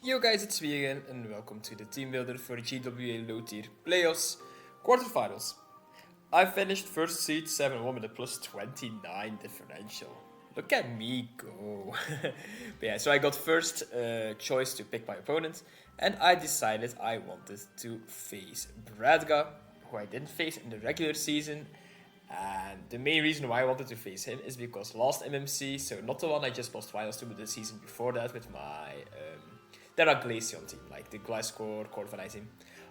Yo guys, it's me again and welcome to the Teambuilder for the GWA low tier playoffs quarterfinals. I finished first seed 7-1 with a plus 29 differential. Look at me go. But yeah, so I got first choice to pick my opponent and I decided I wanted to face Bradgga, who I didn't face in the regular season. And the main reason why I wanted to face him is because last MMC, so not the one I just lost finals to, but the season before that with my Glacian team, like the Glasgow Quarterfinals team.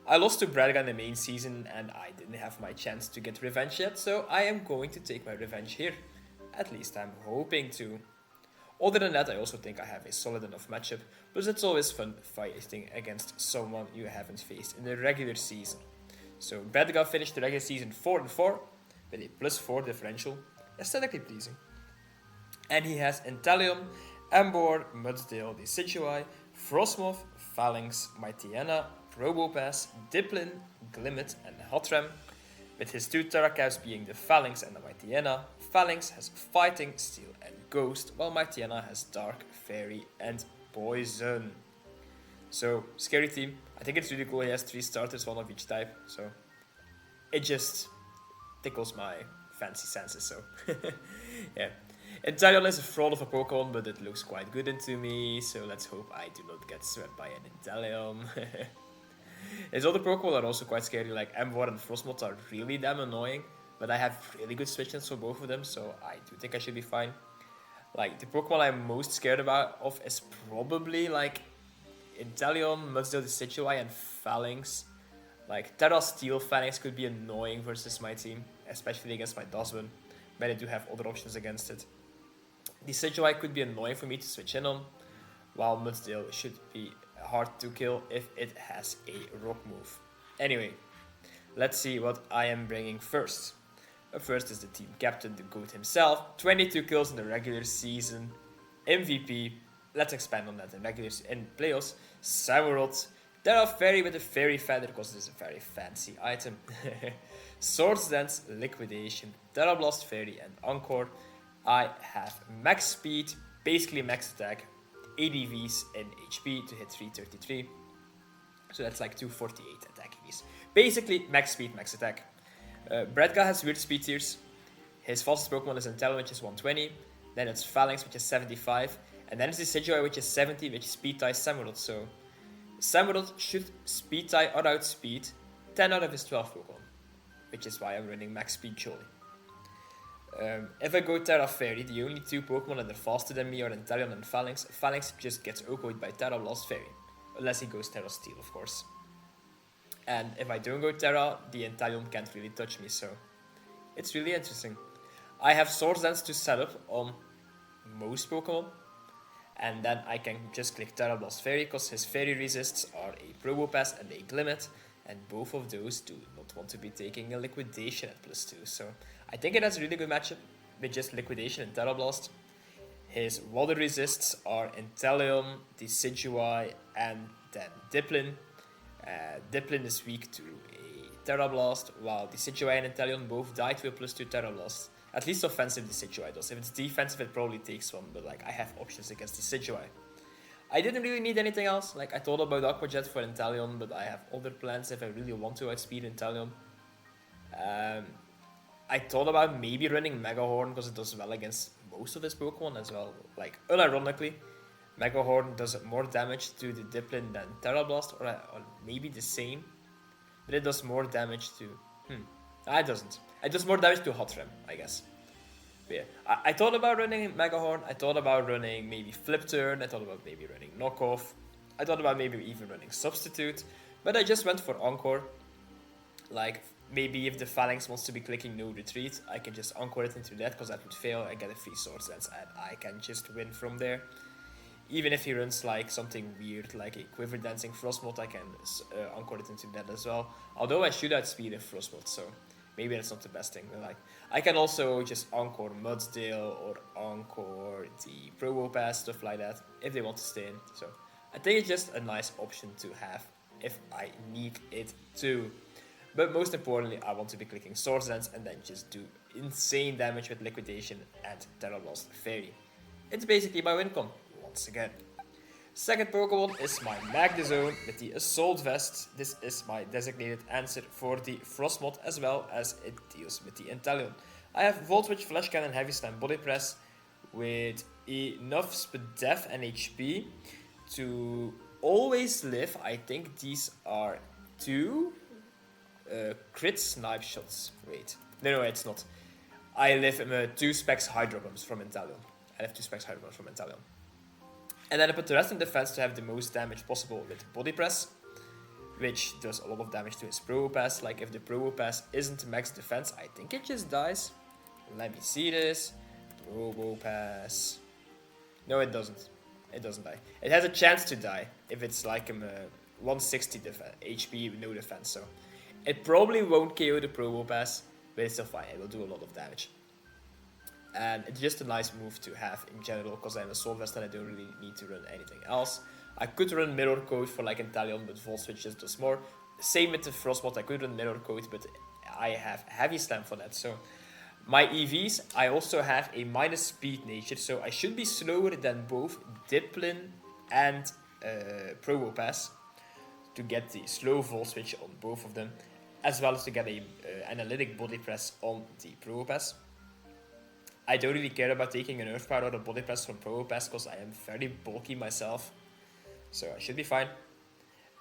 I lost to Bradgga in the main season and I didn't have my chance to get revenge yet, so I am going to take my revenge here. At least I'm hoping to. Other than that, I also think I have a solid enough matchup, but it's always fun fighting against someone you haven't faced in the regular season. So Bradgga finished the regular season 4-4 with a +4 differential, aesthetically pleasing. And he has Inteleon, Ambor, Mudsdale, Decidueye, Frostmoth, Phalanx, Mightyena, Probopass, Diplin, Glimmet, and Hotram. With his two Terracaps being the Phalanx and the Mightyena, Phalanx has Fighting, Steel, and Ghost, while Mightyena has Dark, Fairy, and Poison. So, scary team. I think it's really cool he has 3 starters, 1 of each type, so it just tickles my fancy senses, so yeah. Inteleon is a fraud of a Pokemon, but it looks quite good into me, so let's hope I do not get swept by an Inteleon. His other Pokemon are also quite scary, like Emvor and Frostmoth are really damn annoying, but I have really good switch-ins for both of them, so I do think I should be fine. Like, the Pokemon I'm most scared of is probably like Inteleon, Mudsdale, Decidueye, and Phalanx. Like, Terra Steel Phalanx could be annoying versus my team, especially against my Dusbin, but I do have other options against it. Decidueye could be annoying for me to switch in on, while Mudsdale should be hard to kill if it has a rock move. Anyway, let's see what I am bringing first. First is the team captain, the GOAT himself, 22 kills in the regular season, MVP. Let's expand on that in playoffs. Samurott, Terra Fairy with a Fairy Feather because it is a very fancy item. Swords Dance, Liquidation, Terra Blast Fairy, and Encore. I have max speed, basically max attack, ADVs and HP to hit 333. So that's like 248 attack ADVs. Basically max speed, max attack. Bradgga has weird speed tiers. His fastest Pokemon is Inteleon, which is 120. Then it's Phalanx, which is 75. And then it's Decidueye, which is 70, which speed ties Samurott. So Samurott should speed tie or outspeed 10 out of his 12 Pokemon, which is why I'm running max speed surely. If I go Terra Fairy, the only 2 Pokemon that are faster than me are Inteleon and Phalanx. Phalanx just gets OHKO'd by Terra Blast Fairy, unless he goes Terra Steel, of course. And if I don't go Terra, the Inteleon can't really touch me, so it's really interesting. I have Swords Dance to set up on most Pokemon, and then I can just click Terra Blast Fairy because his Fairy resists are a Probopass and a Glimmet, and both of those do not want to be taking a Liquidation at +2, so I think it has a really good matchup with just Liquidation and Terra Blast. His water resists are Inteleon, Decidueye, and then Diplin. Diplin is weak to a Terra Blast, while Decidueye and Inteleon both die to a +2 Terra Blast. At least offensive Decidueye does. If it's defensive, it probably takes one, but like I have options against Decidueye. I didn't really need anything else. Like I thought about Aqua Jet for Inteleon, but I have other plans if I really want to outspeed Inteleon. I thought about maybe running Mega Horn because it does well against most of his Pokemon as well. Like unironically, Mega Horn does more damage to the Diplin than Terra Blast, or maybe the same, but it does more damage to. It doesn't. It does more damage to Hotram, I guess. But yeah, I thought about running Mega Horn. I thought about running maybe Flip Turn. I thought about maybe running Knockoff. I thought about maybe even running Substitute, but I just went for Encore. Like maybe if the Phalanx wants to be clicking No Retreat, I can just Encore it into that because that would fail. I get a free Swords Dance and I can just win from there. Even if he runs like something weird like a Quiver Dancing Frostmoth, I can Encore it into that as well. Although I should outspeed a Frostmoth, so maybe that's not the best thing. But like I can also just Encore Mudsdale or Encore the Probopass, stuff like that, if they want to stay in. So I think it's just a nice option to have if I need it to. But most importantly, I want to be clicking Swords Dance and then just do insane damage with Liquidation and Terra Blast Fairy. It's basically my win con, once again. Second Pokemon is my MAGNE with the Assault Vest. This is my designated answer for the Frostmoth as well as it deals with the Inteleon. I have Volt Switch, Flash Cannon, Heavy Slam, Body Press with enough speed, def, and HP to always live. I think these are 2 crit snipe shots. Wait, no, it's not. I live 2 specs Hydro Pumps from Inteleon. I have 2 specs Hydro Pumps from Inteleon. And then I put the rest in defense to have the most damage possible with Body Press, which does a lot of damage to his Probopass. Like if the Probopass isn't max defense, I think it just dies. Let me see this. Probopass. No, it doesn't. It doesn't die. It has a chance to die if it's like 160 HP, no defense. So it probably won't KO the Probopass, but it's still fine. It will do a lot of damage. And it's just a nice move to have in general, because I'm a Assault Vest and I don't really need to run anything else. I could run Mirror Coat for like Inteleon, but Volt Switch just does more. Same with the Frostmoth, I could run Mirror Coat, but I have Heavy Slam for that. So my EVs, I also have a minus speed nature, so I should be slower than both Dipplin and Probopass to get the slow Volt Switch on both of them, as well as to get a analytic Body Press on the Probopass. I don't really care about taking an Earth Power or a Body Press from Probopass because I am very bulky myself, so I should be fine.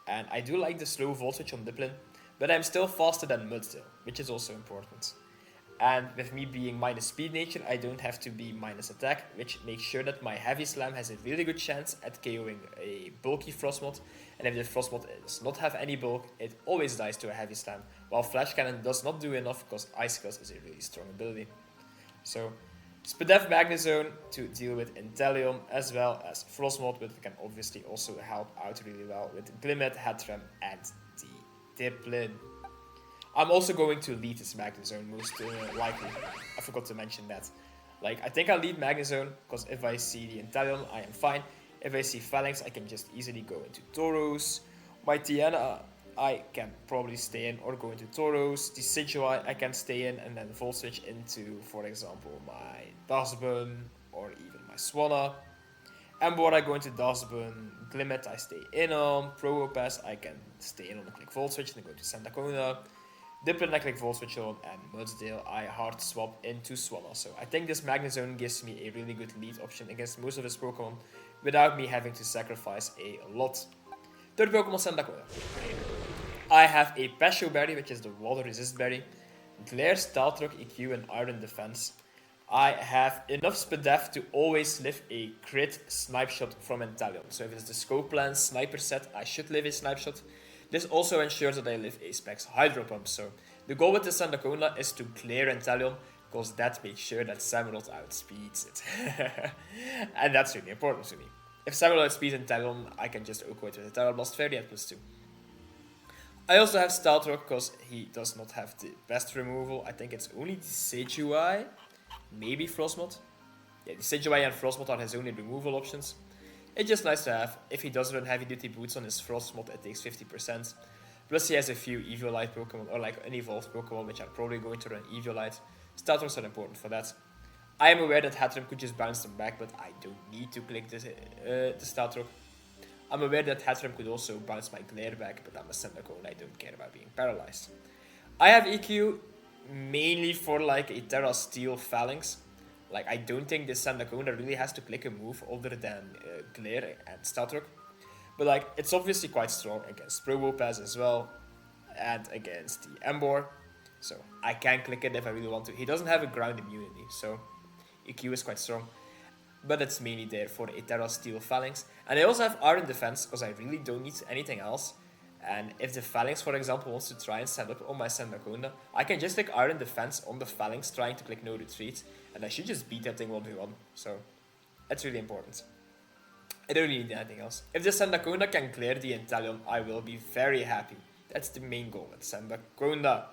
And I do like the slow Volt Switch on Dipplin, but I'm still faster than Mudsdale, which is also important. And with me being minus speed nature, I don't have to be minus attack, which makes sure that my Heavy Slam has a really good chance at KOing a bulky Frostmoth. And if the Frostmoth does not have any bulk, it always dies to a Heavy Slam, while Flash Cannon does not do enough because Icicles is a really strong ability. So Spadef MAGNE to deal with Inteleon as well as Frostmoth, but it can obviously also help out really well with Glimmet, Hattrem, and the Dipplin. I'm also going to lead this MAGNE most likely. I forgot to mention that. Like, I think I'll lead MAGNE because if I see the Inteleon, I am fine. If I see Phalanx, I can just easily go into Tauros. My Tiana, I can probably stay in or go into Tauros. The Decidueye, I can stay in and then Volt Switch into, for example, my Dasbun or even my Swanna. Embor, I go into Dasbun. Glimmet, I stay in on. Probopass, I can stay in on a click Volt Switch and then go to Sandacona. Dipplin, I click Volt Switch on, and Mudsdale, I hard swap into Swanna. So I think this MAGNE gives me a really good lead option against most of his Pokemon without me having to sacrifice a lot. Third Pokemon, Sandacona. I have a Passion Berry, which is the Water Resist Berry, Glare, Staltrock, EQ, and Iron Defense. I have enough Spadef to always live a crit Snipe Shot from Inteleon. So if it's the Scope Plan Sniper set, I should live a Snipe Shot. This also ensures that I live a Specs Hydro Pump. So the goal with the Sandacona is to clear Inteleon, because that makes sure that Samurott outspeeds it. And that's really important to me. If Samurott outspeeds Inteleon, I can just Oko it with a Terra Blast Fairy at +2. I also have Staltrock because he does not have the best removal. I think it's only the Decidueye, maybe Frostmoth. Yeah, the Decidueye and Frostmoth are his only removal options. It's just nice to have. If he does run heavy duty boots on his Frostmoth, it takes 50%. Plus he has a few Eviolite Pokemon, or like unevolved Pokemon, which are probably going to run Eviolite. Staltrocks are important for that. I am aware that Hattrem could just bounce them back, but I don't need to click the Staltrock. I'm aware that Hattrem could also bounce my Glare back, but I'm a Sandacone and I don't care about being paralyzed. I have EQ mainly for like a Terra Steel Phalanx. Like, I don't think this Sandacone really has to click a move other than Glare and Staltrock. But like, it's obviously quite strong against Probopass as well, and against the Embor. So I can click it if I really want to. He doesn't have a ground immunity, so EQ is quite strong. But it's mainly there for a Terra Steel Phalanx. And I also have Iron Defense, because I really don't need anything else. And if the Phalanx, for example, wants to try and stand up on my Sandacona, I can just click Iron Defense on the Phalanx, trying to click No Retreat, and I should just beat that thing 1v1. So that's really important. I don't really need anything else. If the Sandacona can clear the Inteleon, I will be very happy. That's the main goal with Sandacona.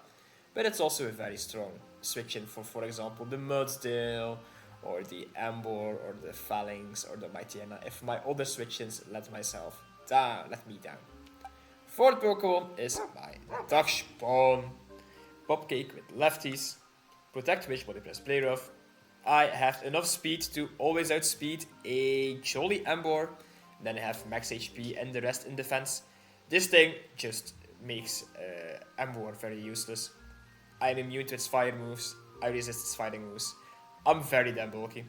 But it's also a very strong switch in for example, the Mudsdale, or the Embor, or the Phalanx, or the Mightyena, if my other switch-ins let me down. Fourth Pokemon is my Darkspawn. Popcake with lefties. Protect Wish, Body Press, Play Rough. I have enough speed to always outspeed a Jolly Embor Then I have max HP and the rest in defense. This thing just makes M-War very useless. I'm immune to its fire moves. I resist its fighting moves. I'm very damn bulky.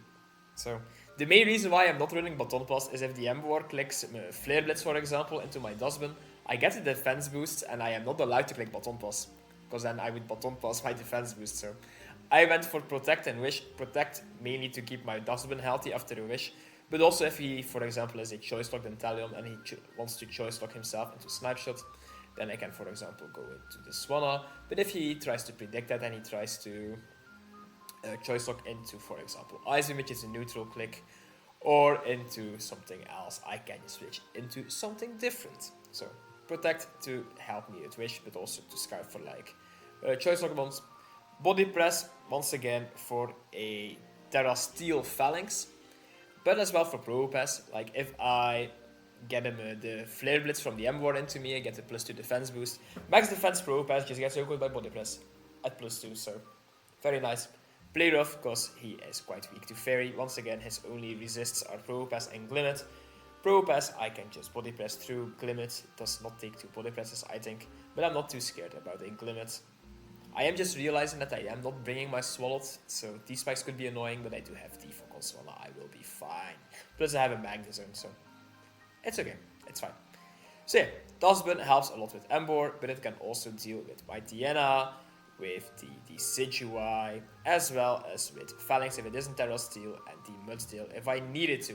So, the main reason why I'm not running Baton Pass is if the M-War clicks Flare Blitz, for example, into my dustbin, I get a defense boost and I am not allowed to click Baton Pass. Because then I would Baton Pass my defense boost, so... I went for Protect and Wish. Protect mainly to keep my dustbin healthy after a Wish. But also if he, for example, is a choice locked Inteleon and he wants to choice lock himself into Snipe Shot, then I can, for example, go into the Swanna. But if he tries to predict that and he tries to choice lock into, for example, Ice, which is a neutral click, or into something else, I can switch into something different. So, Protect to help me with Wish, but also to scout for like choice lock bonds. Body Press, once again, for a Terra Steel Phalanx, but as well for Pro Pass. Like, if I get him the Flare Blitz from the M-War into me, I get a +2 defense boost. Max Defense Pro Pass just gets equal by Body Press at +2, so very nice. Play rough, because he is quite weak to Fairy. Once again, his only resists are Pro Pass and Glimmet. Pro Pass, I can just Body Press through. Glimmet does not take 2 Body Presses, I think, but I'm not too scared about a Glimmet. I am just realizing that I am not bringing my Swallowed, so T-Spikes could be annoying, but I do have Defog on Swallow, I will be fine. Plus I have a MAGNE zone, so it's okay, it's fine. So yeah, Dustbin helps a lot with Embor, but it can also deal with my Tiana, with the Decidueye, as well as with Phalanx if it isn't Terra Steel, and the Mudsdale if I needed to.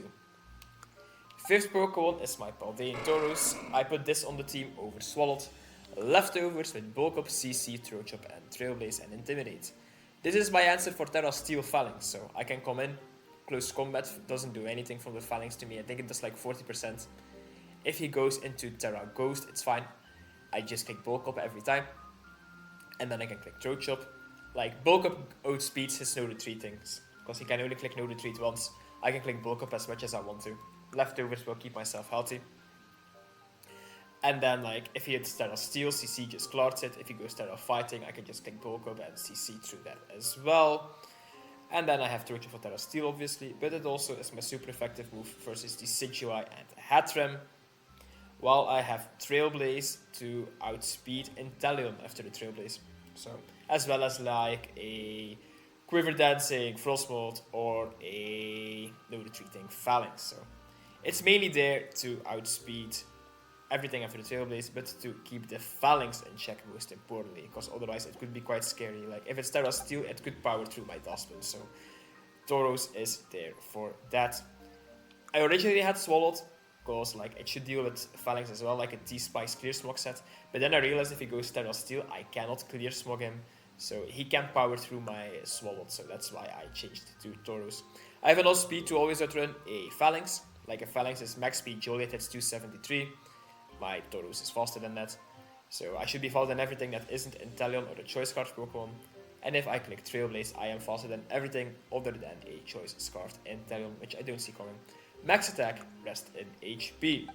Fifth Pokemon is my Paldean Tauros. I put this on the team over Swallowed. Leftovers with Bulk Up, CC, Throw Chop, and Trailblaze and Intimidate. This is my answer for Terra Steel Phalanx, so I can come in. Close combat doesn't do anything from the Phalanx to me, I think it does like 40%. If he goes into Terra Ghost, it's fine. I just click Bulk Up every time. And then I can click Throw Chop. Like, Bulk Up outspeeds his No Retreat things, because he can only click No Retreat once. I can click Bulk Up as much as I want to. Leftovers will keep myself healthy. And then, like, if he hits Terra Steel, CC just clarts it. If he goes Terra Fighting, I can just click Bulk Up and CC through that as well. And then I have Throw Chop for Terra Steel, obviously, but it also is my super effective move versus the Decidueye and Hattrem. While I have Trailblaze to outspeed Inteleon after the Trailblaze. So, as well as like a Quiver Dancing, Frostmold, or a No Retreating Phalanx. So, it's mainly there to outspeed everything after the Trailblaze, but to keep the Phalanx in check most importantly, because otherwise it could be quite scary. Like, if it's Terra Steel, it could power through my Dustbin, so Tauros is there for that. I originally had Swallowed, because like it should deal with Phalanx as well, like a T-Spikes Clear Smog set, but then I realized if he goes Terra Steel, I cannot Clear Smog him, so he can power through my Swallowed, so that's why I changed to Tauros. I have enough speed to always outrun a Phalanx. Like, a Phalanx is max speed, Joliet hits 273. My Tauros is faster than that. So I should be faster than everything that isn't Inteleon or a Choice Scarf Pokemon. And if I click Trailblaze, I am faster than everything other than a Choice Scarf Inteleon, which I don't see coming. Max attack, rest in HP.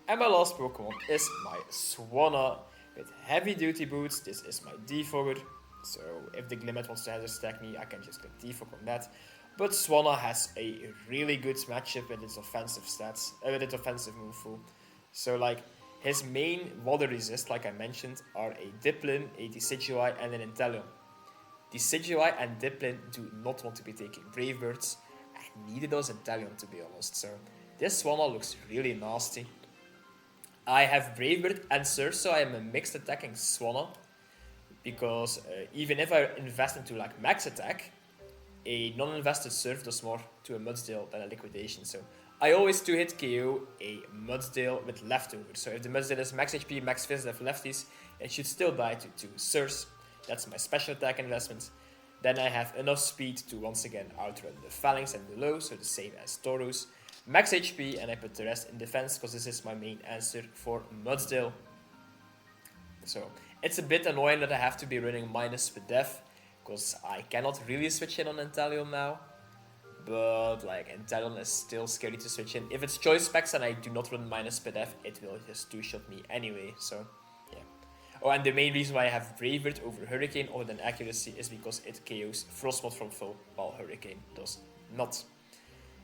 And my last Pokemon is my Swanna. With heavy duty boots, this is my Defogger. So if the Glimmet wants to hazard stack me, I can just click Defog on that. But Swanna has a really good matchup with its offensive stats, with its offensive move pool. So like, his main water resist, like I mentioned, are a Diplin, a Decidueye, and an Inteleon. Decidueye and Diplin do not want to be taking Brave Birds, and neither does Inteleon, to be honest. So this Swanna looks really nasty. I have Brave Bird and Surf, so I am a mixed attacking Swanna, because even if I invest into like max attack, a non-invested Surf does more to a Mudsdale than a Liquidation. So I always 2-hit KO a Mudsdale with Leftovers. So if the Mudsdale is max HP, max Fizz for lefties, it should still die to 2 Surfs. That's my special attack investment. Then I have enough speed to once again outrun the Phalanx and the Low, so the same as Tauros. Max HP, and I put the rest in defense, because this is my main answer for Mudsdale. So it's a bit annoying that I have to be running minus with def, because I cannot really switch in on Inteleon now. But like, Inteleon is still scary to switch in. If it's choice specs and I do not run minus PDF, it will just 2-shot me anyway, so yeah. Oh, and the main reason why I have Brave Bird over Hurricane other than accuracy is because it KOs Frostmoth from full, while Hurricane does not.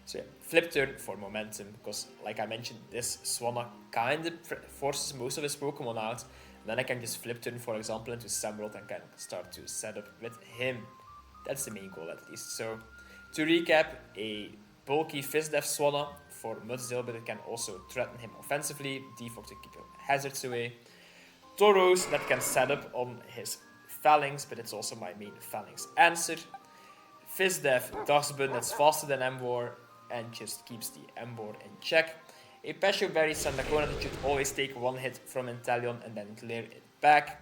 So yeah, flip turn for momentum, because like I mentioned, this Swanna kind of forces most of his Pokemon out. And then I can just flip turn, for example, into Samurott and can start to set up with him. That's the main goal at least. So to recap, a bulky Fizdef Swanna for Mudsdale, but it can also threaten him offensively, default to keep your hazards away. Tauros that can set up on his Phalanx, but it's also my main Phalanx answer. Fizdef Dustbun that's faster than Emboar and just keeps the Emboar in check. A Passion Berry Sandacona that should always take one hit from Inteleon and then clear it back.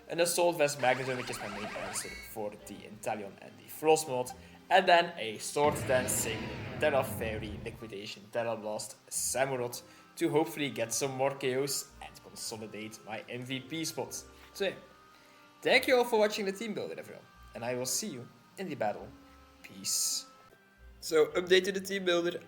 An Assault Vest Magneton, which is my main answer for the Inteleon and the Frostmoth. And then a Sword Dancing Terra Fairy Liquidation Terra Blast Samurott to hopefully get some more KOs and consolidate my MVP spots. So yeah, thank you all for watching the Team Builder, everyone, and I will see you in the battle. Peace. So, update to the Team Builder.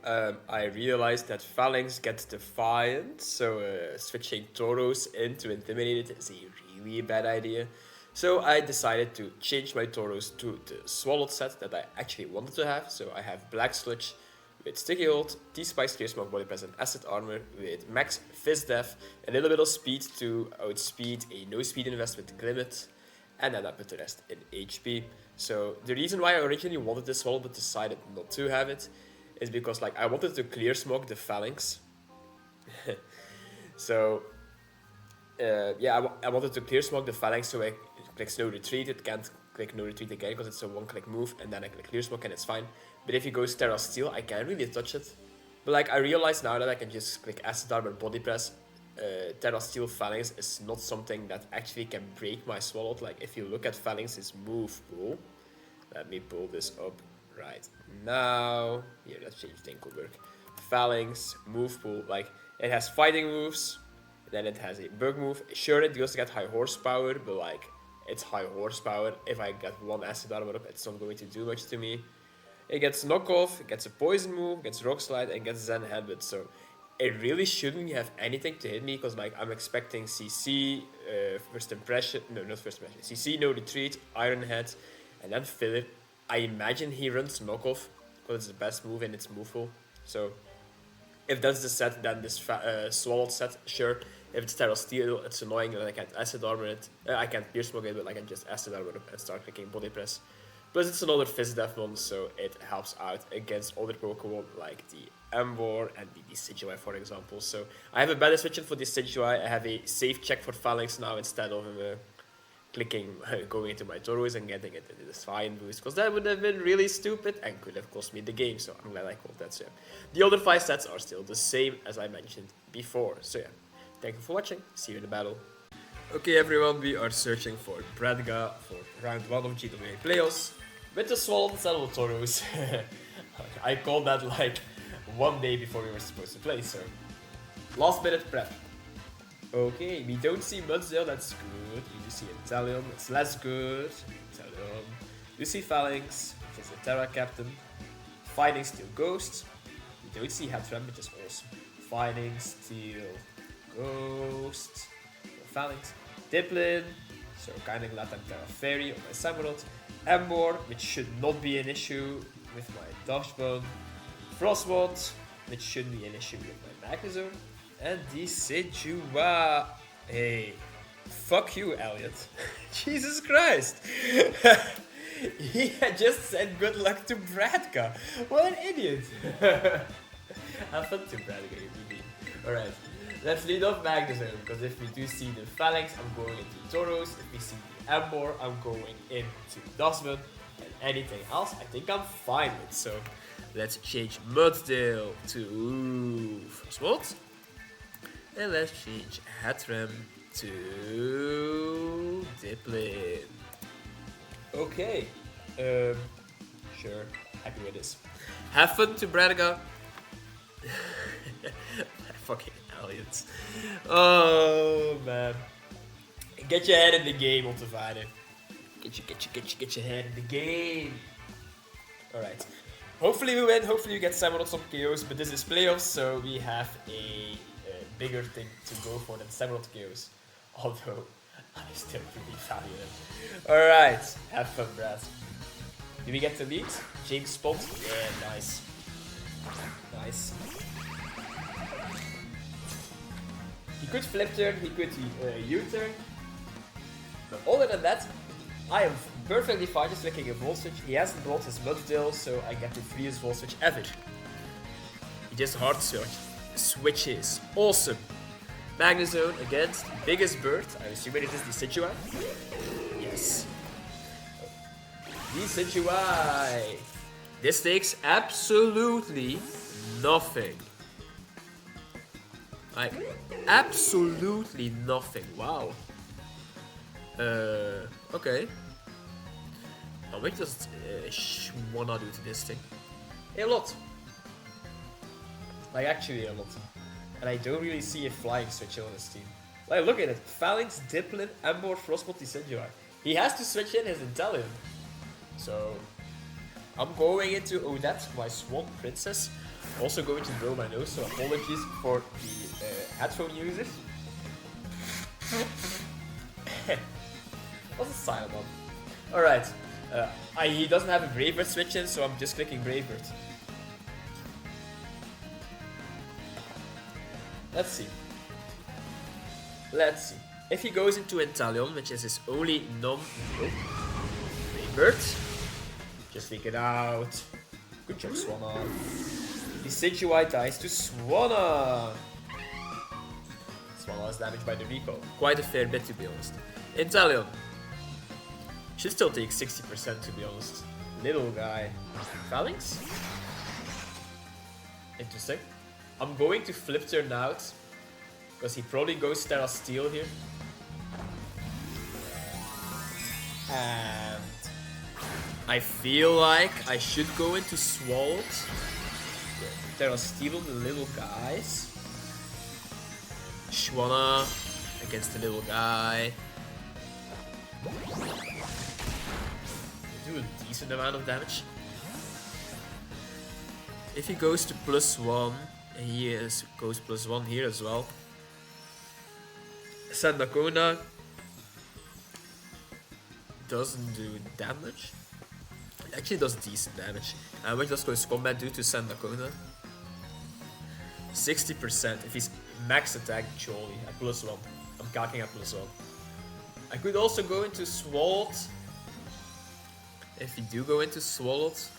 I realized that Phalanx gets Defiant, so switching Tauros into Intimidated is a really bad idea. So I decided to change my Tauros to the Swallowed set that I actually wanted to have. So I have Black Sludge with Sticky Hold, T-Spice, Clear Smoke, Body Press, and Acid Armor with Max Fizdef, a little bit of speed to outspeed a no speed invest with Glimmet, and then I put the rest in HP. So the reason why I originally wanted this Swallow but decided not to have it is because like I wanted to Clear Smoke the Phalanx. So yeah, I wanted to Clear Smoke the Phalanx so I click No Retreat. It can't click No Retreat again because it's a one-click move, and then I click Clear Smoke and it's fine. But if he goes Terra Steel, I can't really touch it. But like I realize now that I can just click Acid Armor, Body Press. Terra Steel Phalanx is not something that actually can break my Swallowed. Like if you look at Phalanx's move pool, let me pull this up right now. Here, let's change Tinkleberg. Phalanx move pool, like it has fighting moves, then it has a bug move. Sure, it does get high horsepower, but like it's high horsepower. If I get one Acid Armor up, it's not going to do much to me. It gets knockoff, it gets a poison move, gets rock slide, and gets Zen Habit. So it really shouldn't have anything to hit me because like I'm expecting CC, first impression, no, not first impression, CC, no retreat, Iron Head, and then Philip. I imagine he runs knockoff because it's the best move in its move pool. So if that's the set, then this Swallowed set, sure. If it's Terra Steel, it's annoying that I can't Acid Armor it. I can't Pierce Smoke it, but I can just Acid Armor it and start clicking Body Press. Plus it's another Fizdef one, so it helps out against other Pokemon like the Emboar and the Decidueye, for example. So I have a better switch for the Decidueye. I have a safe check for Phalanx now instead of clicking, going into my Tauros and getting it into the Defiant boost, because that would have been really stupid and could have cost me the game. So I'm glad I called that. So yeah. The other 5 sets are still the same as I mentioned before. So yeah, thank you for watching. See you in the battle. Okay, everyone, we are searching for Bradgga for round 1 of GWA playoffs with the Swallowed instead of the Tauros. I called that like one day before we were supposed to play, so last minute prep. Okay, we don't see Mudsdale, that's good. We do see Inteleon, it's less good. Inteleon. We see Phalanx, which is a Terra Captain. Fighting Steel Ghost. We don't see Headram, which is awesome. Fighting Steel Ghost. Phalanx. Diplin. So kinda glad I'm Terra Fairy on my Samurott. Emboar, which should not be an issue with my Dashbone. Frostmoth, which shouldn't be an issue with my Magnezone. And Decidueye. Hey, fuck you, Elliot. Jesus Christ. He had just said good luck to Bradgga. What an idiot. Have fun to Bradgga, you mean. Alright, let's lead off Magnezone, because if we do see the Phalanx, I'm going into Tauros. If we see the Emboar, I'm going into Dustbun. And anything else, I think I'm fine with. So let's change Mudsdale to Frostmoth. And let's change Headram to Diplin. Okay. Sure. Happy with this. Have fun to Bradgga. Fucking Elliot. Oh man. Get your head in the game, Ultivader. Get your head in the game. Alright. Hopefully we win, hopefully you get Samurott some KOs, but this is playoffs, so we have a bigger thing to go for than Samurott KOs. Although, I still really value it. Alright, have fun, Brad. Do we get the lead? James spot? Yeah, nice. Nice. He could flip turn, he could U-turn. But other than that, I am perfectly fine just flicking a Volt Switch. He hasn't blocked his Muddill, so I get the freest Volt Switch ever. He just hard switches. Awesome. MAGNE Zone against biggest bird. I assume it is the Decidueye. Yes. Decidueye. This takes absolutely nothing. Like, absolutely nothing. Wow. Okay. How much does Shwana do to this thing? A lot. Like, actually a lot. And I don't really see a flying switch on this team. Like, look at it. Phalanx, Dipplin, Ember, Frostbolt, Decidueye. He has to switch in his Inteleon. So, I'm going into Odette, my Swan Princess. Also going to blow my nose, so apologies for the headphone users. What's a silent one? Alright. He doesn't have a Brave Bird switch in, so I'm just clicking Brave Bird. Let's see. Let's see. If he goes into Inteleon, which is his only Brave Bird. Just leak it out. Good job, Swanna. Decidueye dies to Swanna. Swanna is damaged by the recall. Quite a fair bit, to be honest. Inteleon. Should still take 60%, to be honest. Little guy. Phalanx? Interesting. I'm going to flip turn out. Because he probably goes Terra Steel here. And I feel like I should go into Swalt. Terra Steel on the little guys. Shwana against the little guy. They do a decent amount of damage. If he goes to +1, he goes +1 here as well. Sandakona doesn't do damage. It actually does decent damage. How much does Close Combat do to Sandakona? 60%. If he's max attack, surely at +1. I'm calcing at +1. I could also go into Swalt. If you do go into Swalt,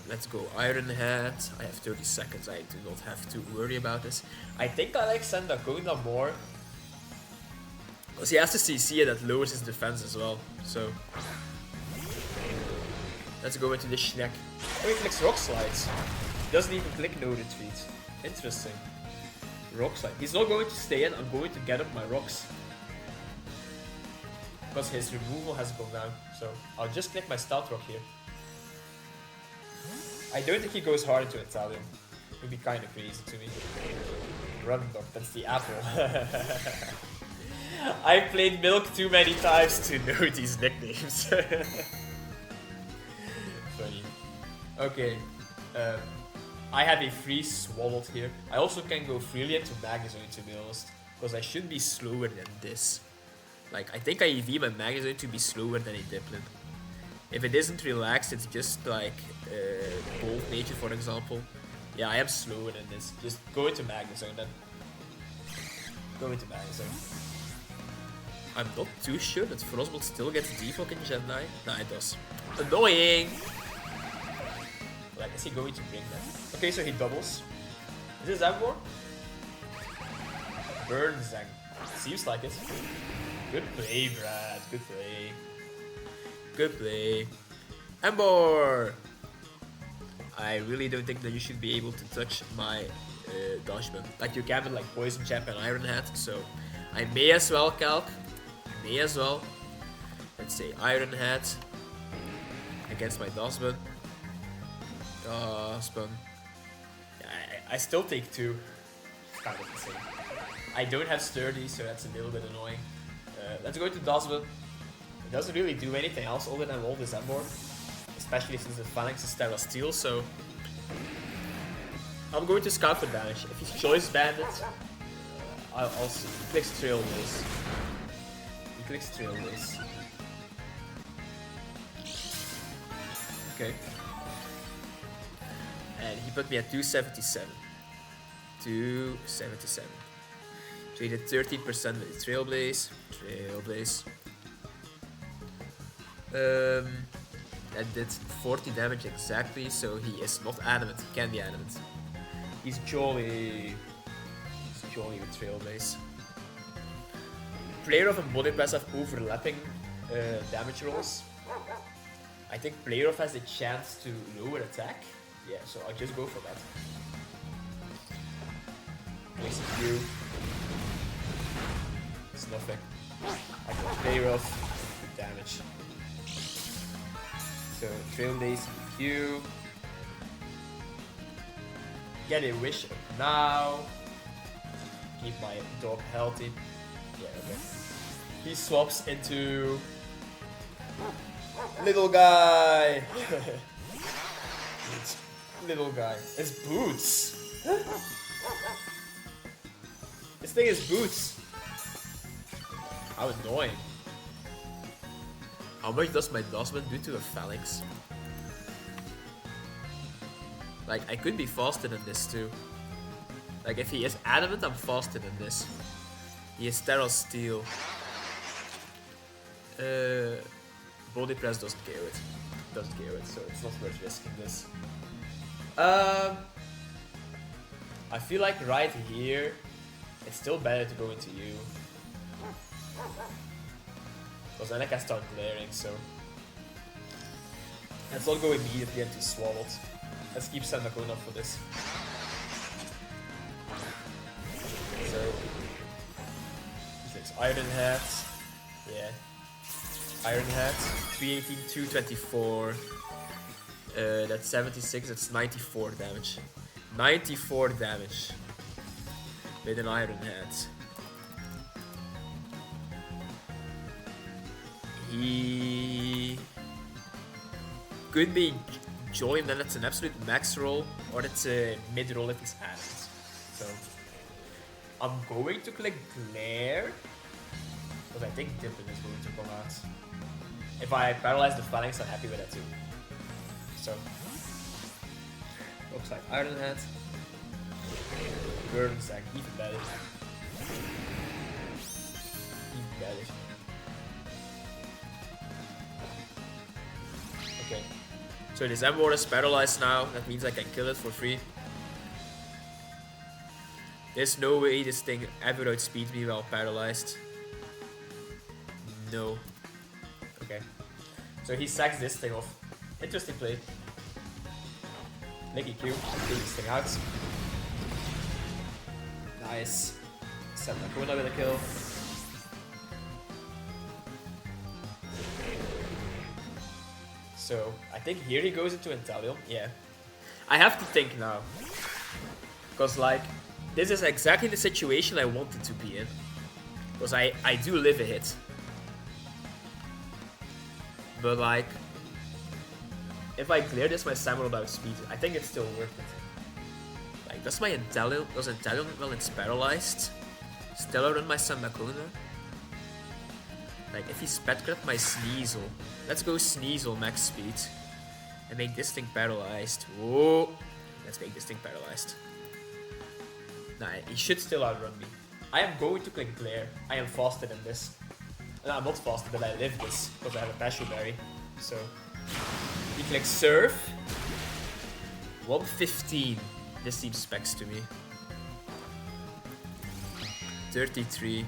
let's go Iron Head. I have 30 seconds. I do not have to worry about this. I think I like Sandakona more. Because he has to CC and that lowers his defense as well. So let's go into the Schneck. Oh, he clicks Rock Slides. He doesn't even click No Retreat. Interesting. Rock Slide. He's not going to stay in. I'm going to get up my rocks. Because his removal has gone down. So I'll just click my Stealth Rock here. I don't think he goes hard into Inteleon. It would be kind of crazy to me. Run Dog, that's the apple. I've played Milk too many times to know these nicknames. Funny. Okay. I have a free Swallowed here. I also can go freely into MAGNE Zone, to be honest. Because I should be slower than this. Like, I think I EV my MAGNE Zone to be slower than a Dipplin. If it isn't relaxed, it's just like Bolt Nature, for example. Yeah, I am slower than this. Just go into MAGNE Zone then. Go into MAGNE Zone. I'm not too sure that Frostbolt still gets defog in Gen 9. Nah, it does. Annoying! Like, is he going to bring that? Okay, so he doubles. Is this Zangor? Burn Zang. Seems like it. Good play, Brad. Good play. Good play. Ember! I really don't think that you should be able to touch my Dodgeman. Like you can with like Poison Jab and Iron Head, so I may as well calc. May as well. Let's say Iron Head against my Dodgeman. Dodgeman. Yeah, I still take 2. It's kind of insane. I don't have Sturdy, so that's a little bit annoying. Let's go to Dodgeman. It doesn't really do anything else other than roll this Ember. Especially since the Phalanx is Terra Steel, so I'm going to scout for damage. If he's Choice Bandit, I'll see. He clicks Trailblaze. He clicks Trailblaze. Okay. And he put me at 277. 277. So he did 13% with the Trailblaze. That did 40 damage exactly, so he is not adamant. He can be adamant. He's jolly. He's jolly with Trailblaze. Player of and Body Press have overlapping damage rolls. I think Player of has the chance to lower attack. Yeah, so I'll just go for that. Wasted Q. It's nothing. I can Player of good damage. So Trailblaze Q. Get a wish up now. Keep my dog healthy. Yeah, okay. He swaps into little guy. Little guy. It's Boots. This thing is Boots. How annoying. How much does my Dustman do to a Phalanx? Like, I could be faster than this too. Like, if he is adamant, I'm faster than this. He is Sterile Steel. Body Press doesn't care it. Doesn't care it, so it's not worth risking this. I feel like right here, it's still better to go into you. Because then I can start glaring, so... Let's not go immediately into Swallowed. Let's keep Sandakona for this. So... He takes Iron Hat. Yeah. Iron Hat. 318, 224. That's 76, that's 94 damage. 94 damage. With an Iron Hat. He could be Joy, and then it's an absolute max roll, or it's a mid roll if he's adamant. So I'm going to click Glare, because I think Dippin is going to come out. If I paralyze the Phalanx, I'm happy with that too. So looks like Iron Hat. Burn Sack, even better. Even better. Okay. So this Emward is paralyzed now. That means I can kill it for free. There's no way this thing ever outspeeds me while paralyzed. No. Okay. So he sacks this thing off. Interesting play. Nicky Q. Take this thing out. Nice. Set Nakona with a kill. So, I think here he goes into Intalion. Yeah. I have to think now. Because, like, this is exactly the situation I wanted to be in. Because I do live a hit. But, like, if I clear this, my Samurai without speed, I think it's still worth it. Like, does Intalion, well, it's paralyzed, still outrun my Sandakona? Like, if he Spetcraft my Sneasel, let's go Sneasel max speed and make this thing paralyzed. Whoa! Let's make this thing paralyzed. Nah, he should still outrun me. I am going to click Glare. I am faster than this. No, I'm not faster, but I live this because I have a Passion Berry. So, he clicks Surf. 115. This seems specs to me. 33.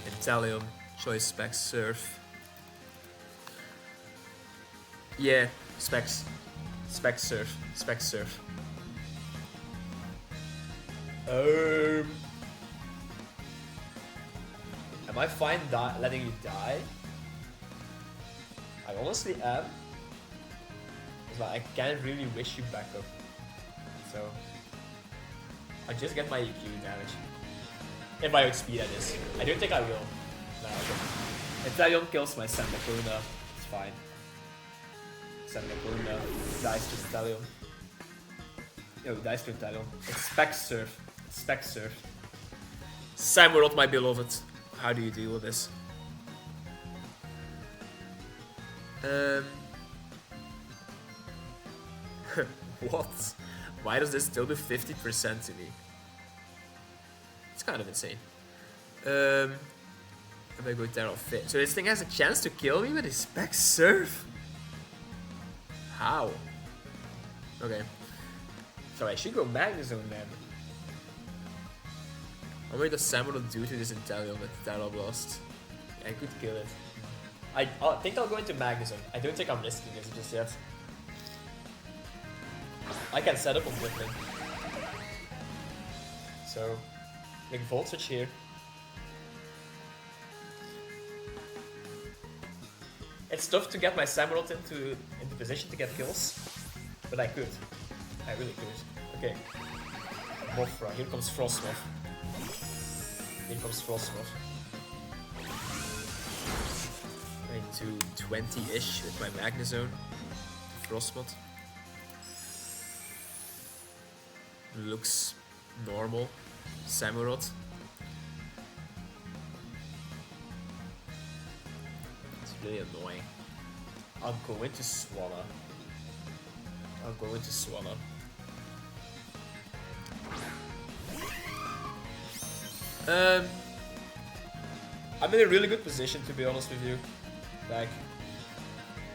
Intalion. Choice specs Surf. Yeah, specs. Specs Surf. Specs Surf. Am I fine letting you die? I honestly am. It's like I can't really wish you back up. So I just get my EQ damage. If I outspeed at this. I don't think I will. No, okay. Intalion kills my Sandakona. It's fine. Sandakona dies to Intalion. Yo, dies to Intalion. It's Spec Surf. Spec Surf. Samurott, my beloved. How do you deal with this? What? Why does this still do 50% to me? It's kind of insane. If I go there, I'll fit. So this thing has a chance to kill me with his spec surf? How? Okay. So I should go MAGNE Zone then. How many does Samuel do to this Inteleon with Terra Blast? I could kill it. I think I'll go into MAGNE Zone. I don't think I'm risking this just yet. I can set up on Brooklyn. So, like Volt Switch here. It's tough to get my Samurott into position to get kills, but I could. I really could. Okay. Mothra. Here comes Frostmoth. Here comes Frostmoth. Into 20-ish with my MAGNE Zone. Frostmoth. Looks normal. Samurott. It's really annoying. I'll go into Swallow. I'm in a really good position, to be honest with you. Like,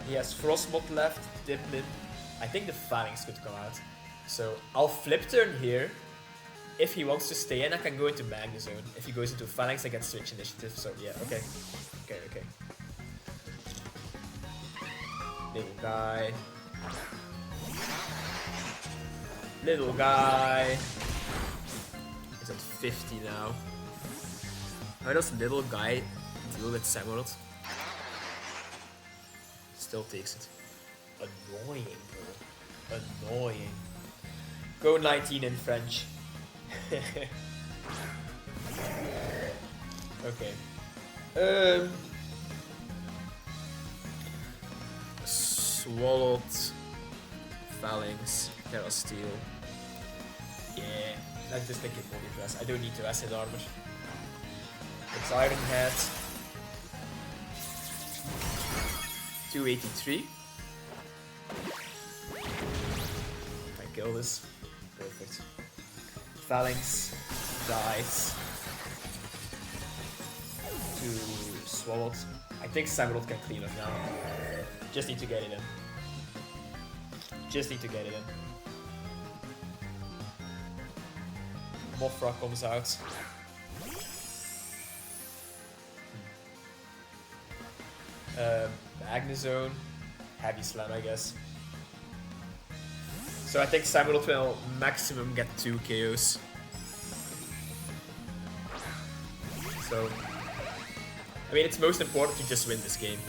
he has Frostmoth left, Diplin. I think the Phalanx could come out. So I'll flip turn here. If he wants to stay in, I can go into MAGNE Zone. If he goes into Phalanx, I get switch initiative. So yeah, okay. Little guy. Is at 50 now. How does little guy deal with Samurott? Still takes it. Annoying, bro. Annoying. Go 19 in French. Okay. Swallowed. Phalanx. Terra Steel. Yeah. Let's just take it body press. I don't need to acid armor. It's Iron Head. 283. I kill this. Perfect. Phalanx dies to Swallowed. I think Samurott can clean up now. Just need to get it in. Mothra comes out. MAGNE Zone. Heavy Slam, I guess. So I think Samurott will maximum get 2 KOs. So, I mean, it's most important to just win this game.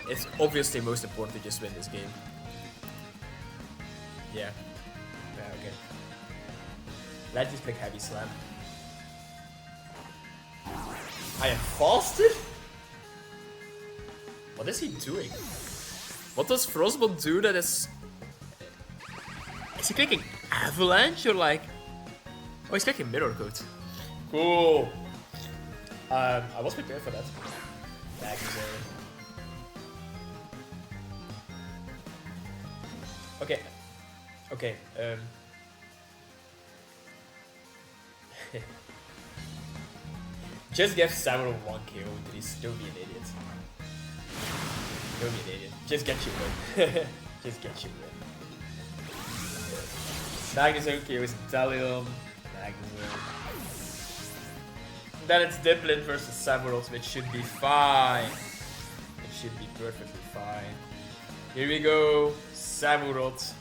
It's obviously most important to just win this game. Yeah. Yeah, okay. Let's just click Heavy Slam. I am faster? What is he doing? What does Frostbot do that is... Is he clicking Avalanche or like... Oh, he's clicking Mirror Coat. Cool. I was prepared for that. MAGNE Zone. Okay. Okay, just give Samurott 1 KO, please. Don't be an idiot. Don't be an idiot. Just get you win. Just get you win. MAGNE Zone KO is Inteleon. MAGNE Zone. Then it's Diplin versus Samurott, which should be fine. It should be perfectly fine. Here we go. Samurott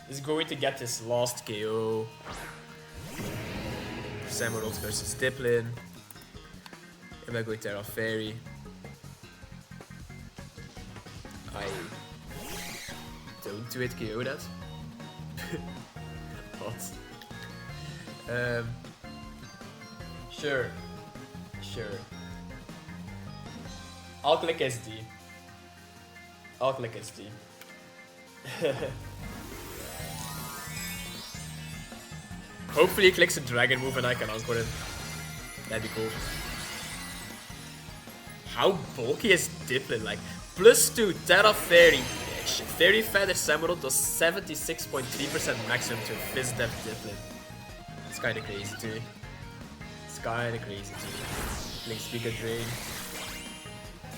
is going to get his last KO. Samurott versus Diplin. Am I going Terra Fairy? I don't do it KO that. What? Sure. I'll click SD. Hopefully he clicks a dragon move and I can encore him. That'd be cool. How bulky is Diplin? Like, +2 Terra Fairy. Fairy Feather Samurai does 76.3% maximum to Fizz Death Diplin. It's kinda crazy to me. It's kinda crazy to me. Links Giga Drain.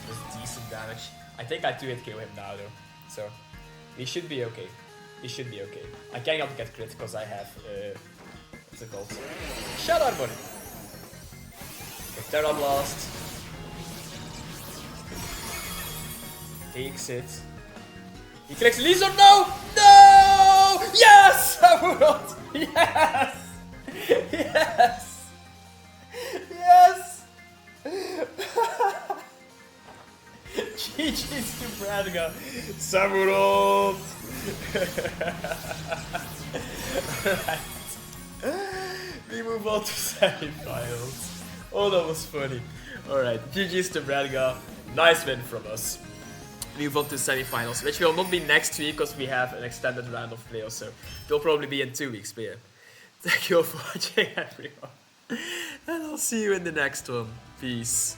Does decent damage. I think I 2-hit KO him now though. So we should be okay. We should be okay. I cannot get crit because I have what's it called? Shut up, buddy! Okay, Terra Blast. Takes it. He collects Lizard. No! No! Yes! Samurott! Yes! Yes! Yes! GG's to Bradgga. Samurott! Alright. We move on to semi-finals. Oh, that was funny. Alright, GG's to Bradgga. Nice win from us. We move on to semi-finals, which will not be next week because we have an extended round of playoffs, so it will probably be in 2 weeks. But yeah, thank you all for watching, everyone, and I'll see you in the next one. Peace.